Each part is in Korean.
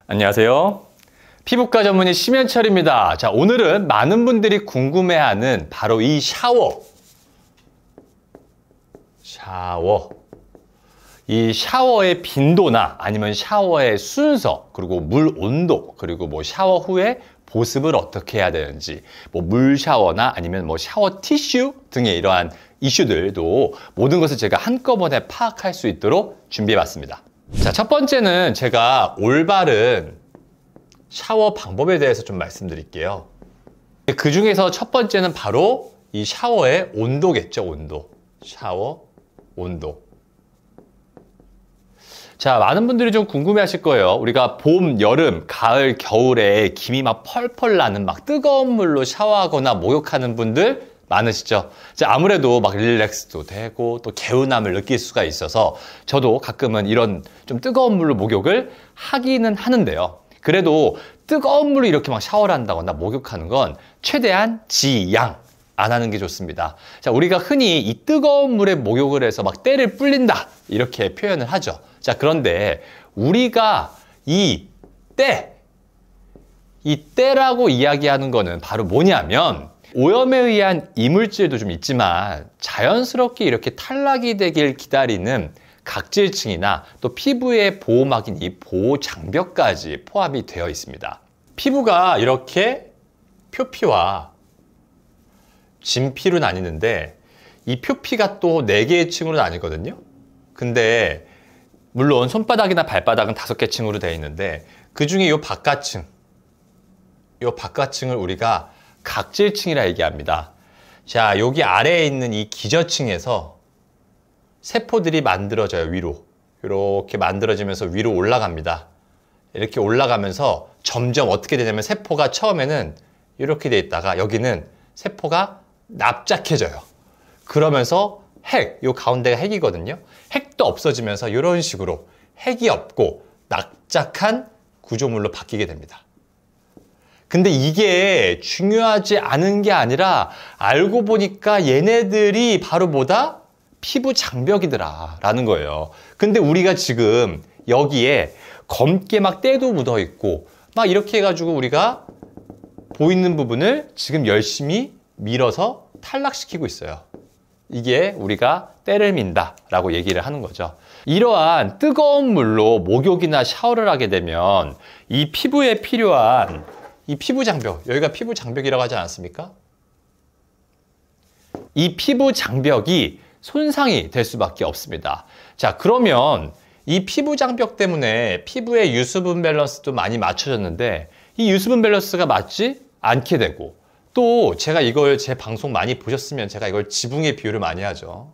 안녕하세요. 피부과 전문의 심현철입니다. 자, 오늘은 많은 분들이 궁금해하는 바로 이 샤워. 이 샤워의 빈도나 아니면 샤워의 순서, 그리고 물 온도, 그리고 샤워 후에 보습을 어떻게 해야 되는지, 물 샤워나 아니면 샤워 티슈 등의 이러한 이슈들도 모든 것을 제가 한꺼번에 파악할 수 있도록 준비해 봤습니다. 자, 첫 번째는 제가 올바른 샤워 방법에 대해서 좀 말씀드릴게요. 그 중에서 첫 번째는 바로 이 샤워의 온도겠죠, 온도. 샤워 온도. 자, 많은 분들이 좀 궁금해 하실 거예요. 우리가 봄, 여름, 가을, 겨울에 김이 막 펄펄 나는 막 뜨거운 물로 샤워하거나 목욕하는 분들 많으시죠? 자, 아무래도 막 릴렉스도 되고 또 개운함을 느낄 수가 있어서 저도 가끔은 이런 좀 뜨거운 물로 목욕을 하기는 하는데요. 그래도 뜨거운 물로 이렇게 막 샤워를 한다거나 목욕하는 건 최대한 지, 양 안 하는 게 좋습니다. 자, 우리가 흔히 이 뜨거운 물에 목욕을 해서 막 때를 불린다 이렇게 표현을 하죠. 자, 그런데 우리가 이 때라고 이야기하는 거는 바로 뭐냐면 오염에 의한 이물질도 좀 있지만 자연스럽게 이렇게 탈락이 되길 기다리는 각질층이나 또 피부의 보호막인 이 보호 장벽까지 포함이 되어 있습니다. 피부가 이렇게 표피와 진피로 나뉘는데 이 표피가 또 4개의 층으로 나뉘거든요. 근데 물론 손바닥이나 발바닥은 5개 층으로 되어 있는데 그 중에 이 바깥층을 우리가 각질층이라 얘기합니다. 자, 여기 아래에 있는 이 기저층에서 세포들이 만들어져요, 위로. 이렇게 만들어지면서 위로 올라갑니다. 이렇게 올라가면서 점점 어떻게 되냐면 세포가 처음에는 이렇게 돼 있다가 여기는 세포가 납작해져요. 그러면서 요 가운데가 핵이거든요. 핵도 없어지면서 이런 식으로 핵이 없고 납작한 구조물로 바뀌게 됩니다. 근데 이게 중요하지 않은 게 아니라 알고 보니까 얘네들이 바로 뭐다? 피부 장벽이더라 라는 거예요. 근데 우리가 지금 여기에 검게 막 때도 묻어 있고 막 이렇게 해가지고 우리가 보이는 부분을 지금 열심히 밀어서 탈락시키고 있어요. 이게 우리가 때를 민다 라고 얘기를 하는 거죠. 이러한 뜨거운 물로 목욕이나 샤워를 하게 되면 이 피부에 필요한 이 피부 장벽, 여기가 피부 장벽이라고 하지 않았습니까? 이 피부 장벽이 손상이 될 수밖에 없습니다. 자, 그러면 이 피부 장벽 때문에 피부의 유수분 밸런스도 많이 맞춰졌는데 이 유수분 밸런스가 맞지 않게 되고 또 제가 이걸 제 방송 많이 보셨으면 제가 이걸 지붕에 비유를 많이 하죠.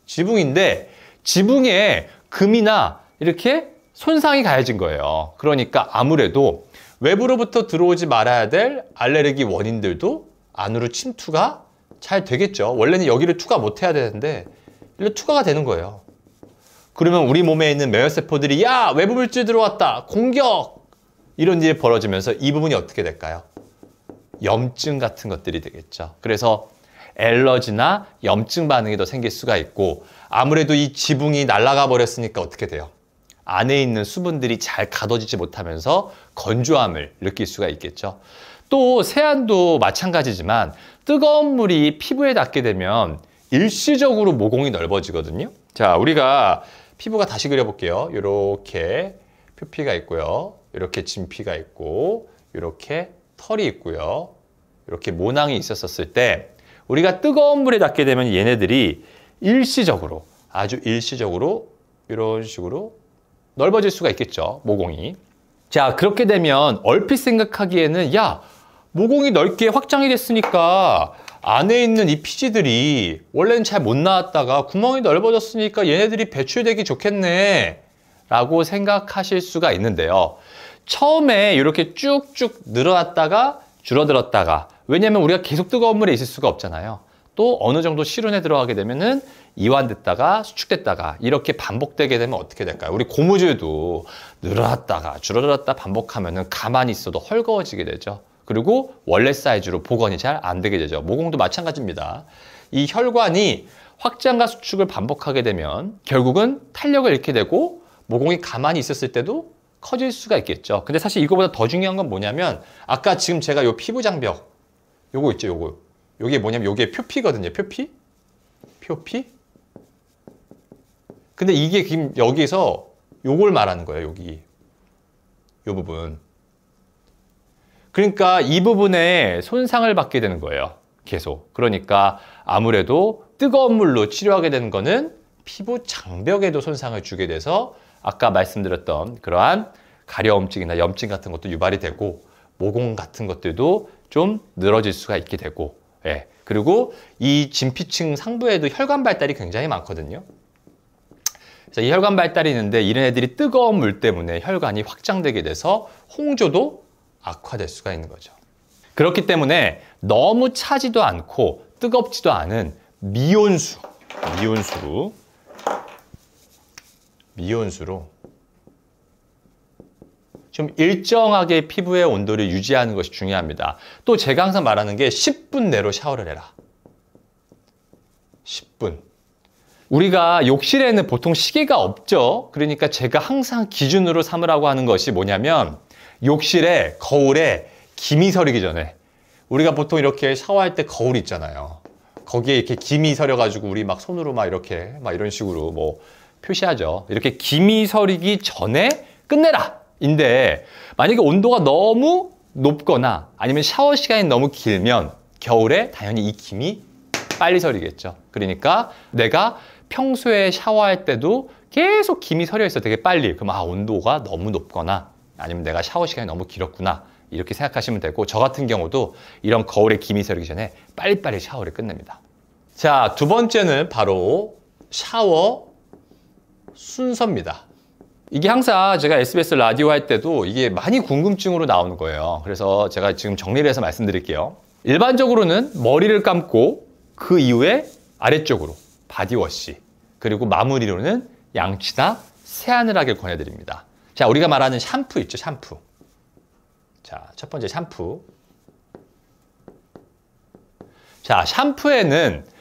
지붕인데 지붕에 금이나 이렇게 손상이 가해진 거예요. 그러니까 아무래도 외부로부터 들어오지 말아야 될 알레르기 원인들도 안으로 침투가 잘 되겠죠. 원래는 여기를 투과 못 해야 되는데 이렇게 투과가 되는 거예요. 그러면 우리 몸에 있는 면역세포들이 야, 외부 물질 들어왔다, 공격! 이런 일이 벌어지면서 이 부분이 어떻게 될까요? 염증 같은 것들이 되겠죠. 그래서 알러지나 염증 반응이 더 생길 수가 있고 아무래도 이 지붕이 날아가 버렸으니까 어떻게 돼요? 안에 있는 수분들이 잘 가둬지지 못하면서 건조함을 느낄 수가 있겠죠. 또 세안도 마찬가지지만 뜨거운 물이 피부에 닿게 되면 일시적으로 모공이 넓어지거든요. 자, 우리가 피부가 다시 그려볼게요. 이렇게 표피가 있고요. 이렇게 진피가 있고 이렇게 털이 있고요. 이렇게 모낭이 있었을 때 우리가 뜨거운 물에 닿게 되면 얘네들이 일시적으로, 아주 일시적으로 이런 식으로 넓어질 수가 있겠죠, 모공이. 자, 그렇게 되면 얼핏 생각하기에는 야, 모공이 넓게 확장이 됐으니까 안에 있는 이 피지들이 원래는 잘 못 나왔다가 구멍이 넓어졌으니까 얘네들이 배출되기 좋겠네 라고 생각하실 수가 있는데요. 처음에 이렇게 쭉쭉 늘어났다가 줄어들었다가, 왜냐면 우리가 계속 뜨거운 물에 있을 수가 없잖아요. 또 어느 정도 실온에 들어가게 되면은 이완됐다가 수축됐다가 이렇게 반복되게 되면 어떻게 될까요? 우리 고무줄도 늘어났다가 줄어들었다 반복하면은 가만히 있어도 헐거워지게 되죠. 그리고 원래 사이즈로 복원이 잘 안 되게 되죠. 모공도 마찬가지입니다. 이 혈관이 확장과 수축을 반복하게 되면 결국은 탄력을 잃게 되고 모공이 가만히 있었을 때도 커질 수가 있겠죠. 근데 사실 이거보다 더 중요한 건 뭐냐면 아까 지금 제가 요 피부 장벽 요거 있죠, 요거. 요게 뭐냐면 요게 표피거든요. 표피? 근데 이게 지금 여기서 요걸 말하는 거예요, 여기. 요 부분. 그러니까 이 부분에 손상을 받게 되는 거예요. 계속. 그러니까 아무래도 뜨거운 물로 치료하게 되는 거는 피부 장벽에도 손상을 주게 돼서 아까 말씀드렸던 그러한 가려움증이나 염증 같은 것도 유발이 되고 모공 같은 것들도 좀 늘어질 수가 있게 되고, 예. 그리고 이 진피층 상부에도 혈관 발달이 굉장히 많거든요. 그래서 이 혈관 발달이 있는데 이런 애들이 뜨거운 물 때문에 혈관이 확장되게 돼서 홍조도 악화될 수가 있는 거죠. 그렇기 때문에 너무 차지도 않고 뜨겁지도 않은 미온수로 좀 일정하게 피부의 온도를 유지하는 것이 중요합니다. 또 제가 항상 말하는 게 10분 내로 샤워를 해라. 10분. 우리가 욕실에는 보통 시계가 없죠. 그러니까 제가 항상 기준으로 삼으라고 하는 것이 뭐냐면 욕실에 거울에 김이 서리기 전에 우리가 보통 이렇게 샤워할 때 거울 있잖아요. 거기에 이렇게 김이 서려가지고 우리 막 손으로 막 이렇게 막 이런 식으로 뭐 표시하죠. 이렇게 김이 서리기 전에 끝내라! 인데 만약에 온도가 너무 높거나 아니면 샤워 시간이 너무 길면 겨울에 당연히 이 김이 빨리 서리겠죠. 그러니까 내가 평소에 샤워할 때도 계속 김이 서려 있어 되게 빨리. 그럼 온도가 너무 높거나 아니면 내가 샤워 시간이 너무 길었구나 이렇게 생각하시면 되고 저 같은 경우도 이런 거울에 김이 서리기 전에 빨리빨리 샤워를 끝냅니다. 자, 두 번째는 바로 샤워 순서입니다. 이게 항상 제가 SBS 라디오 할 때도 이게 많이 궁금증으로 나오는 거예요. 그래서 제가 지금 정리를 해서 말씀드릴게요. 일반적으로는 머리를 감고 그 이후에 아래쪽으로 바디워시 그리고 마무리로는 양치나 세안을 하길 권해드립니다. 자, 우리가 말하는 샴푸 있죠, 샴푸. 자, 첫 번째 샴푸. 자, 샴푸에는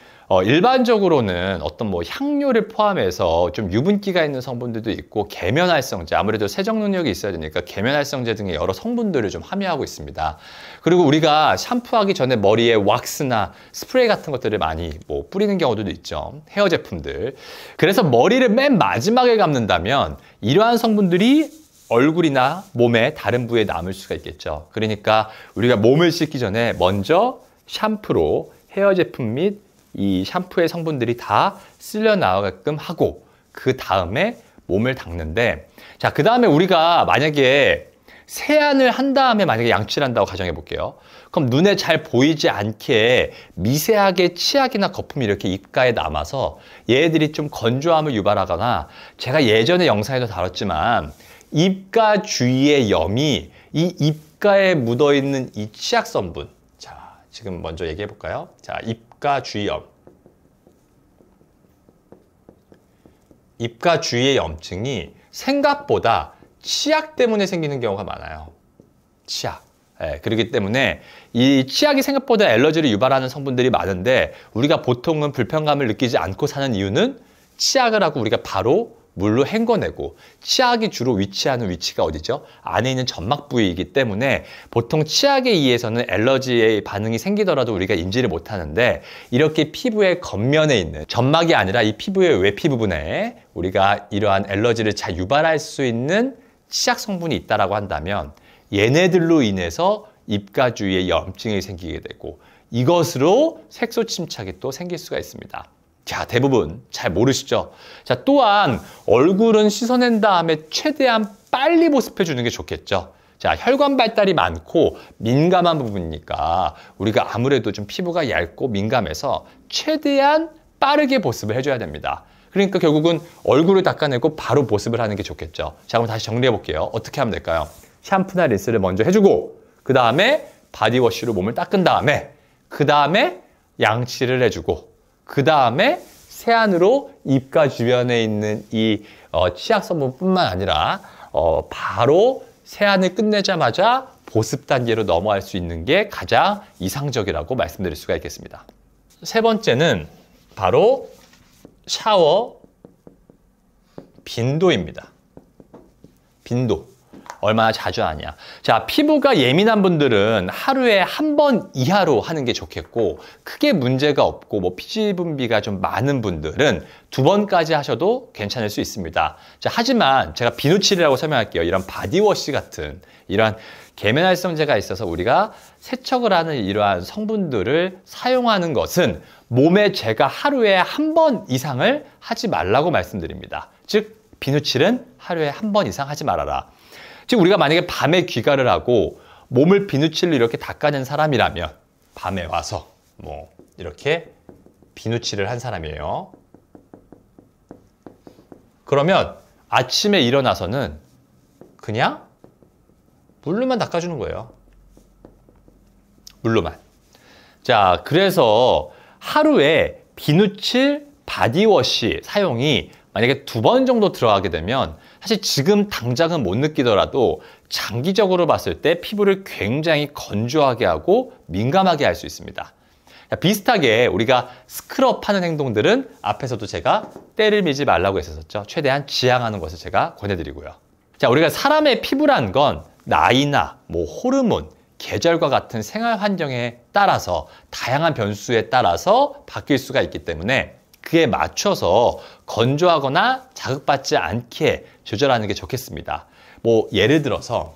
일반적으로는 어떤 뭐 향료를 포함해서 좀 유분기가 있는 성분들도 있고 계면활성제, 아무래도 세정 능력이 있어야 되니까 계면활성제 등의 여러 성분들을 좀 함유하고 있습니다. 그리고 우리가 샴푸하기 전에 머리에 왁스나 스프레이 같은 것들을 많이 뭐 뿌리는 경우도 있죠. 헤어 제품들. 그래서 머리를 맨 마지막에 감는다면 이러한 성분들이 얼굴이나 몸의 다른 부위에 남을 수가 있겠죠. 그러니까 우리가 몸을 씻기 전에 먼저 샴푸로 헤어 제품 및 이 샴푸의 성분들이 다 쓸려 나가게끔 하고 그 다음에 몸을 닦는데, 자, 그 다음에 우리가 만약에 세안을 한 다음에 만약에 양치를 한다고 가정해 볼게요. 그럼 눈에 잘 보이지 않게 미세하게 치약이나 거품이 이렇게 입가에 남아서 얘들이 좀 건조함을 유발하거나, 제가 예전에 영상에도 다뤘지만 입가 주위의 염이 이 입가에 묻어있는 이 치약 성분, 자, 지금 먼저 얘기해 볼까요? 자, 입가 주위염. 입가 주위의 염증이 생각보다 치약 때문에 생기는 경우가 많아요. 치약. 예, 그렇기 때문에 이 치약이 생각보다 알러지를 유발하는 성분들이 많은데 우리가 보통은 불편감을 느끼지 않고 사는 이유는 치약을 하고 우리가 바로 물로 헹궈내고, 치약이 주로 위치하는 위치가 어디죠? 안에 있는 점막 부위이기 때문에 보통 치약에 의해서는 알러지의 반응이 생기더라도 우리가 인지를 못하는데, 이렇게 피부의 겉면에 있는 점막이 아니라 이 피부의 외피 부분에 우리가 이러한 알러지를 잘 유발할 수 있는 치약 성분이 있다라고 한다면 얘네들로 인해서 입가 주위에 염증이 생기게 되고 이것으로 색소 침착이 또 생길 수가 있습니다. 자, 대부분 잘 모르시죠? 자, 또한 얼굴은 씻어낸 다음에 최대한 빨리 보습해 주는 게 좋겠죠. 자, 혈관 발달이 많고 민감한 부분이니까 우리가 아무래도 좀 피부가 얇고 민감해서 최대한 빠르게 보습을 해줘야 됩니다. 그러니까 결국은 얼굴을 닦아내고 바로 보습을 하는 게 좋겠죠. 자, 그럼 다시 정리해 볼게요. 어떻게 하면 될까요? 샴푸나 린스를 먼저 해주고, 그 다음에 바디워시로 몸을 닦은 다음에, 그 다음에 양치를 해주고, 그 다음에 세안으로 입가 주변에 있는 이 치약 성분뿐만 아니라 바로 세안을 끝내자마자 보습 단계로 넘어갈 수 있는 게 가장 이상적이라고 말씀드릴 수가 있겠습니다. 세 번째는 바로 샤워 빈도입니다. 빈도. 얼마나 자주 하냐. 자, 피부가 예민한 분들은 하루에 한 번 이하로 하는 게 좋겠고, 크게 문제가 없고 뭐 피지 분비가 좀 많은 분들은 2번까지 하셔도 괜찮을 수 있습니다. 자, 하지만 제가 비누칠이라고 설명할게요. 이런 바디워시 같은 이런 계면활성제가 있어서 우리가 세척을 하는 이러한 성분들을 사용하는 것은 몸에 제가 하루에 한 번 이상을 하지 말라고 말씀드립니다. 즉 비누칠은 하루에 한 번 이상 하지 말아라. 즉 우리가 만약에 밤에 귀가를 하고 몸을 비누칠로 이렇게 닦아낸 사람이라면 밤에 와서 뭐 이렇게 비누칠을 한 사람이에요. 그러면 아침에 일어나서는 그냥 물로만 닦아주는 거예요. 물로만. 자, 그래서 하루에 비누칠, 바디워시 사용이 만약에 2번 정도 들어가게 되면 사실 지금 당장은 못 느끼더라도 장기적으로 봤을 때 피부를 굉장히 건조하게 하고 민감하게 할 수 있습니다. 비슷하게 우리가 스크럽하는 행동들은 앞에서도 제가 때를 미지 말라고 했었죠. 최대한 지양하는 것을 제가 권해드리고요. 자, 우리가 사람의 피부란 건 나이나 뭐 호르몬, 계절과 같은 생활 환경에 따라서 다양한 변수에 따라서 바뀔 수가 있기 때문에 그에 맞춰서 건조하거나 자극받지 않게 조절하는 게 좋겠습니다. 뭐 예를 들어서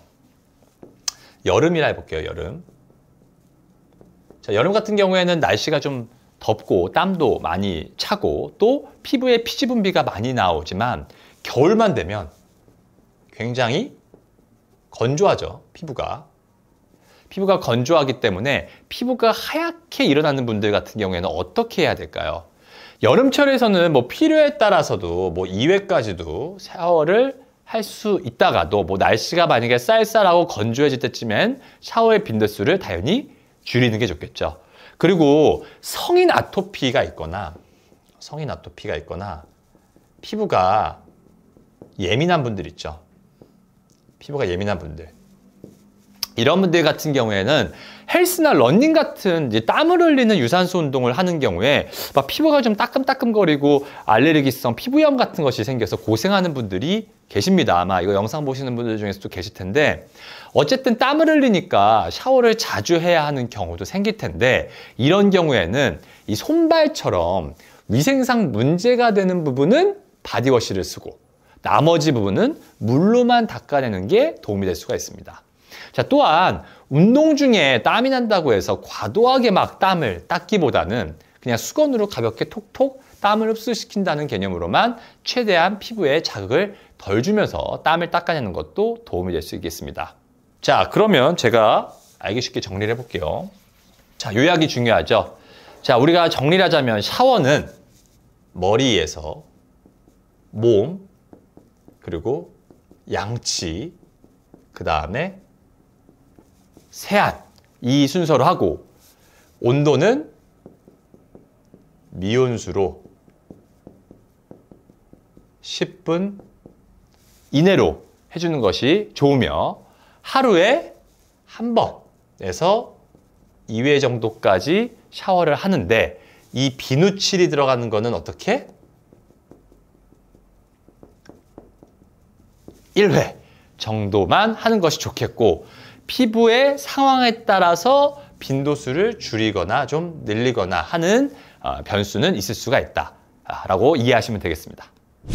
여름이라 해볼게요. 여름. 자, 여름 같은 경우에는 날씨가 좀 덥고 땀도 많이 차고 또 피부에 피지 분비가 많이 나오지만 겨울만 되면 굉장히 건조하죠. 피부가 건조하기 때문에 피부가 하얗게 일어나는 분들 같은 경우에는 어떻게 해야 될까요? 여름철에서는 뭐 필요에 따라서도 뭐 2회까지도 샤워를 할 수 있다가도 뭐 날씨가 만약에 쌀쌀하고 건조해질 때쯤엔 샤워의 빈도수를 당연히 줄이는 게 좋겠죠. 그리고 성인 아토피가 있거나 피부가 예민한 분들 있죠. 피부가 예민한 분들. 이런 분들 같은 경우에는 헬스나 러닝 같은 이제 땀을 흘리는 유산소 운동을 하는 경우에 막 피부가 좀 따끔따끔거리고 알레르기성 피부염 같은 것이 생겨서 고생하는 분들이 계십니다. 아마 이거 영상 보시는 분들 중에서도 계실 텐데 어쨌든 땀을 흘리니까 샤워를 자주 해야 하는 경우도 생길 텐데 이런 경우에는 이 손발처럼 위생상 문제가 되는 부분은 바디워시를 쓰고 나머지 부분은 물로만 닦아내는 게 도움이 될 수가 있습니다. 자, 또한 운동 중에 땀이 난다고 해서 과도하게 막 땀을 닦기보다는 그냥 수건으로 가볍게 톡톡 땀을 흡수시킨다는 개념으로만 최대한 피부에 자극을 덜 주면서 땀을 닦아내는 것도 도움이 될 수 있겠습니다. 자, 그러면 제가 알기 쉽게 정리를 해볼게요. 자, 요약이 중요하죠. 자, 우리가 정리를 하자면 샤워는 머리에서 몸, 그리고 양치, 그 다음에 세안, 이 순서로 하고 온도는 미온수로 10분 이내로 해주는 것이 좋으며 하루에 한 번에서 2회 정도까지 샤워를 하는데 이 비누칠이 들어가는 거는 어떻게? 1회 정도만 하는 것이 좋겠고 피부의 상황에 따라서 빈도수를 줄이거나 좀 늘리거나 하는 변수는 있을 수가 있다라고 이해하시면 되겠습니다.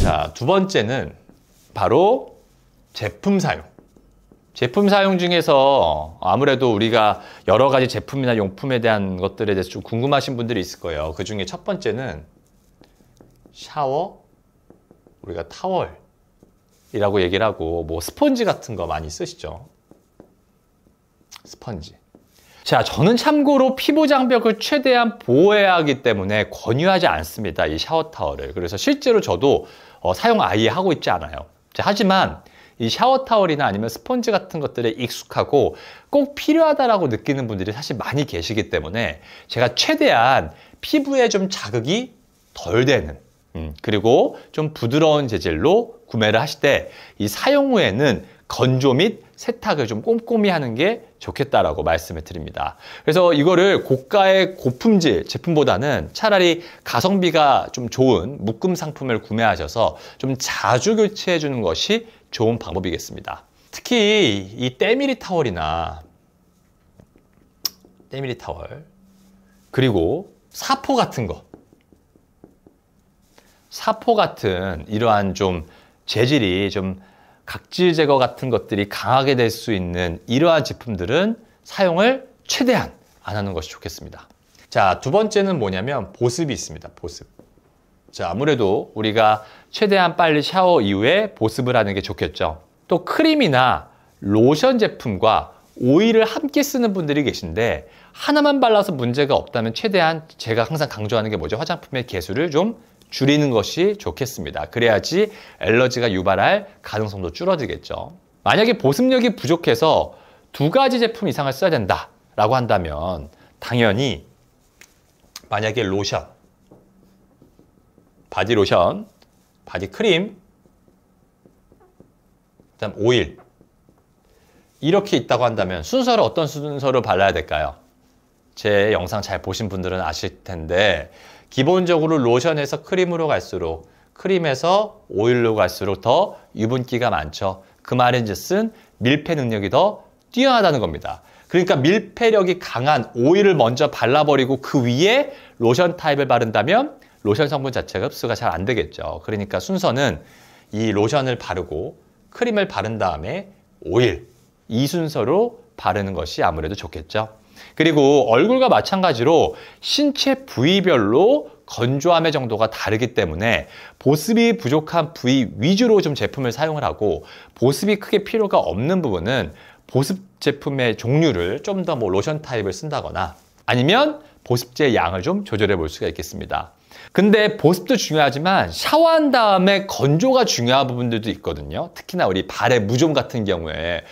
자, 2번째는 바로 제품 사용. 제품 사용 중에서 아무래도 우리가 여러 가지 제품이나 용품에 대한 것들에 대해서 좀 궁금하신 분들이 있을 거예요. 그 중에 첫 번째는 샤워, 우리가 타월이라고 얘기를 하고 뭐 스펀지 같은 거 많이 쓰시죠. 스펀지. 자, 저는 참고로 피부 장벽을 최대한 보호해야 하기 때문에 권유하지 않습니다. 이 샤워 타월을. 그래서 실제로 저도 사용 아예 하고 있지 않아요. 자, 하지만 이 샤워 타월이나 아니면 스펀지 같은 것들에 익숙하고 꼭 필요하다라고 느끼는 분들이 사실 많이 계시기 때문에 제가 최대한 피부에 좀 자극이 덜 되는 그리고 좀 부드러운 재질로 구매를 하실 때 이 사용 후에는 건조 및 세탁을 좀 꼼꼼히 하는 게 좋겠다라고 말씀을 드립니다. 그래서 이거를 고가의 고품질 제품보다는 차라리 가성비가 좀 좋은 묶음 상품을 구매하셔서 좀 자주 교체해 주는 것이 좋은 방법이겠습니다. 특히 이 때밀이 타월이나 때밀이 타월 그리고 사포 같은 거, 사포 같은 이러한 좀 재질이 좀 각질 제거 같은 것들이 강하게 될 수 있는 이러한 제품들은 사용을 최대한 안 하는 것이 좋겠습니다. 자, 두 번째는 뭐냐면 보습이 있습니다. 보습. 자, 아무래도 우리가 최대한 빨리 샤워 이후에 보습을 하는 게 좋겠죠. 또 크림이나 로션 제품과 오일을 함께 쓰는 분들이 계신데 하나만 발라서 문제가 없다면 최대한 제가 항상 강조하는 게 뭐죠? 화장품의 개수를 좀 줄이는 것이 좋겠습니다. 그래야지 알러지가 유발할 가능성도 줄어들겠죠. 만약에 보습력이 부족해서 2가지 제품 이상을 써야 된다라고 한다면 당연히 만약에 로션, 바디로션, 바디크림, 그다음 오일 이렇게 있다고 한다면 순서를 어떤 순서로 발라야 될까요? 제 영상 잘 보신 분들은 아실 텐데 기본적으로 로션에서 크림으로 갈수록 크림에서 오일로 갈수록 더 유분기가 많죠. 그 말인즉슨 밀폐 능력이 더 뛰어나다는 겁니다. 그러니까 밀폐력이 강한 오일을 먼저 발라버리고 그 위에 로션 타입을 바른다면 로션 성분 자체가 흡수가 잘 안 되겠죠. 그러니까 순서는 이 로션을 바르고 크림을 바른 다음에 오일, 이 순서로 바르는 것이 아무래도 좋겠죠. 그리고 얼굴과 마찬가지로 신체 부위별로 건조함의 정도가 다르기 때문에 보습이 부족한 부위 위주로 좀 제품을 사용을 하고 보습이 크게 필요가 없는 부분은 보습 제품의 종류를 좀 더 뭐 로션 타입을 쓴다거나 아니면 보습제의 양을 좀 조절해 볼 수가 있겠습니다. 근데 보습도 중요하지만 샤워한 다음에 건조가 중요한 부분들도 있거든요. 특히나 우리 발의 무좀 같은 경우에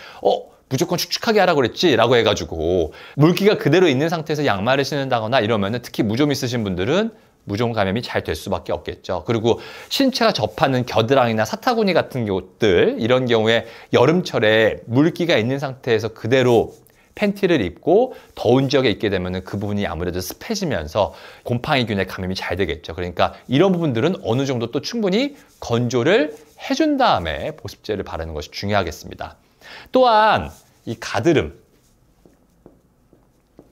무조건 축축하게 하라고 그랬지 라고 해가지고 물기가 그대로 있는 상태에서 양말을 신는다거나 이러면은 특히 무좀 있으신 분들은 무좀 감염이 잘 될 수밖에 없겠죠. 그리고 신체가 접하는 겨드랑이나 사타구니 같은 것들 이런 경우에 여름철에 물기가 있는 상태에서 그대로 팬티를 입고 더운 지역에 있게 되면 그 부분이 아무래도 습해지면서 곰팡이균의 감염이 잘 되겠죠. 그러니까 이런 부분들은 어느 정도 또 충분히 건조를 해준 다음에 보습제를 바르는 것이 중요하겠습니다. 또한 이 가드름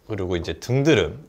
그리고 이제 등드름,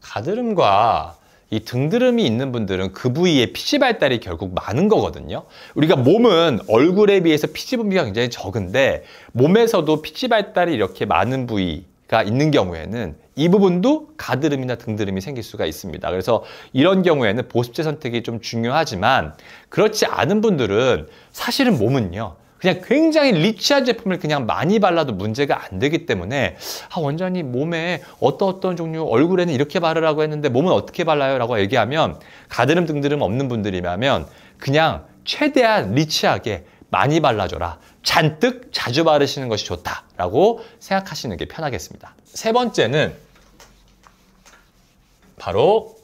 가드름과 이 등드름이 있는 분들은 그 부위에 피지 발달이 결국 많은 거거든요. 우리가 몸은 얼굴에 비해서 피지 분비가 굉장히 적은데 몸에서도 피지 발달이 이렇게 많은 부위가 있는 경우에는 이 부분도 가드름이나 등드름이 생길 수가 있습니다. 그래서 이런 경우에는 보습제 선택이 좀 중요하지만 그렇지 않은 분들은 사실은 몸은요. 그냥 굉장히 리치한 제품을 그냥 많이 발라도 문제가 안 되기 때문에 원장님 몸에 어떤 종류 얼굴에는 이렇게 바르라고 했는데 몸은 어떻게 발라요? 라고 얘기하면 가드름 등드름 없는 분들이라면 그냥 최대한 리치하게 많이 발라줘라. 잔뜩 자주 바르시는 것이 좋다라고 생각하시는 게 편하겠습니다. 세 번째는 바로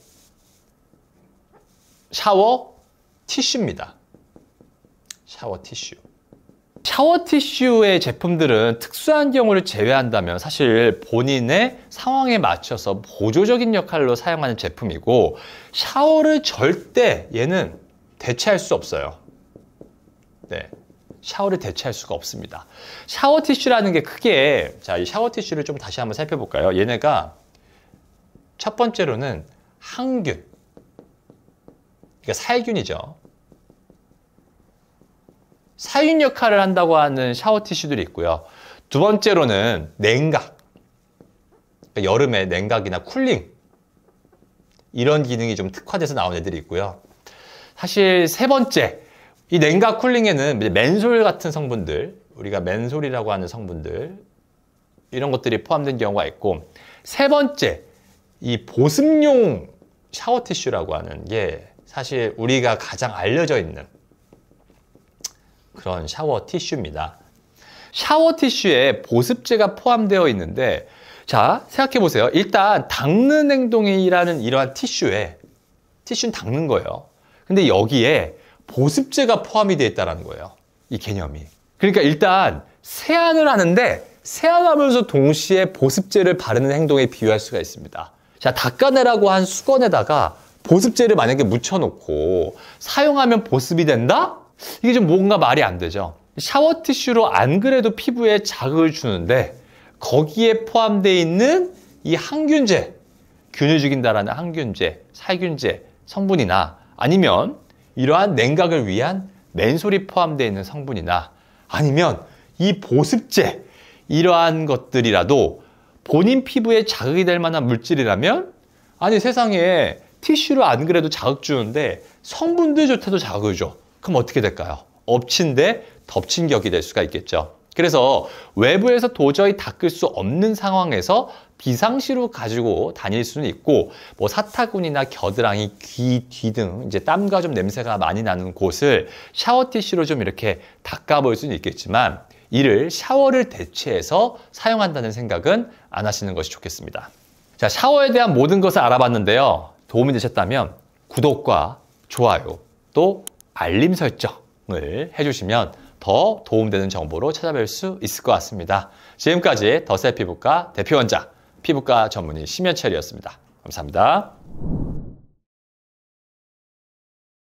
샤워 티슈입니다. 샤워 티슈. 샤워 티슈의 제품들은 특수한 경우를 제외한다면 사실 본인의 상황에 맞춰서 보조적인 역할로 사용하는 제품이고 샤워를 절대 얘는 대체할 수 없어요. 네, 샤워를 대체할 수가 없습니다. 샤워 티슈라는 게 크게 이 샤워 티슈를 좀 다시 한번 살펴볼까요? 얘네가 첫 번째로는 항균, 그러니까 살균이죠. 살균 역할을 한다고 하는 샤워 티슈들이 있고요. 두 번째로는 냉각, 그러니까 여름에 냉각이나 쿨링 이런 기능이 좀 특화돼서 나온 애들이 있고요. 사실 세 번째, 이 냉각 쿨링에는 맨솔 같은 성분들, 우리가 맨솔이라고 하는 성분들 이런 것들이 포함된 경우가 있고 세 번째, 이 보습용 샤워 티슈라고 하는 게 사실 우리가 가장 알려져 있는 그런 샤워 티슈입니다. 샤워 티슈에 보습제가 포함되어 있는데 자, 생각해 보세요. 일단 닦는 행동이라는 이러한 티슈는 닦는 거예요. 근데 여기에 보습제가 포함이 되어 있다는 거예요. 이 개념이. 그러니까 일단 세안을 하는데 세안하면서 동시에 보습제를 바르는 행동에 비유할 수가 있습니다. 자, 닦아내라고 한 수건에다가 보습제를 만약에 묻혀놓고 사용하면 보습이 된다? 이게 좀 뭔가 말이 안 되죠. 샤워 티슈로 안 그래도 피부에 자극을 주는데 거기에 포함되어 있는 이 항균제, 균을 죽인다라는 항균제, 살균제 성분이나 아니면 이러한 냉각을 위한 맨솔이 포함되어 있는 성분이나 아니면 이 보습제, 이러한 것들이라도 본인 피부에 자극이 될 만한 물질이라면 아니 세상에 티슈로 안 그래도 자극 주는데 성분들조차도 자극을 줘. 그럼 어떻게 될까요? 엎친 데 덮친 격이 될 수가 있겠죠. 그래서 외부에서 도저히 닦을 수 없는 상황에서 비상시로 가지고 다닐 수는 있고 뭐 사타구니나 겨드랑이, 귀, 뒤 등 이제 땀과 좀 냄새가 많이 나는 곳을 샤워 티슈로 좀 이렇게 닦아볼 수는 있겠지만 이를 샤워를 대체해서 사용한다는 생각은 안 하시는 것이 좋겠습니다. 자, 샤워에 대한 모든 것을 알아봤는데요. 도움이 되셨다면 구독과 좋아요 또 알림 설정을 해주시면 더 도움되는 정보로 찾아뵐 수 있을 것 같습니다. 지금까지 더셀 피부과 대표 원장, 피부과 전문의 심연철이었습니다. 감사합니다.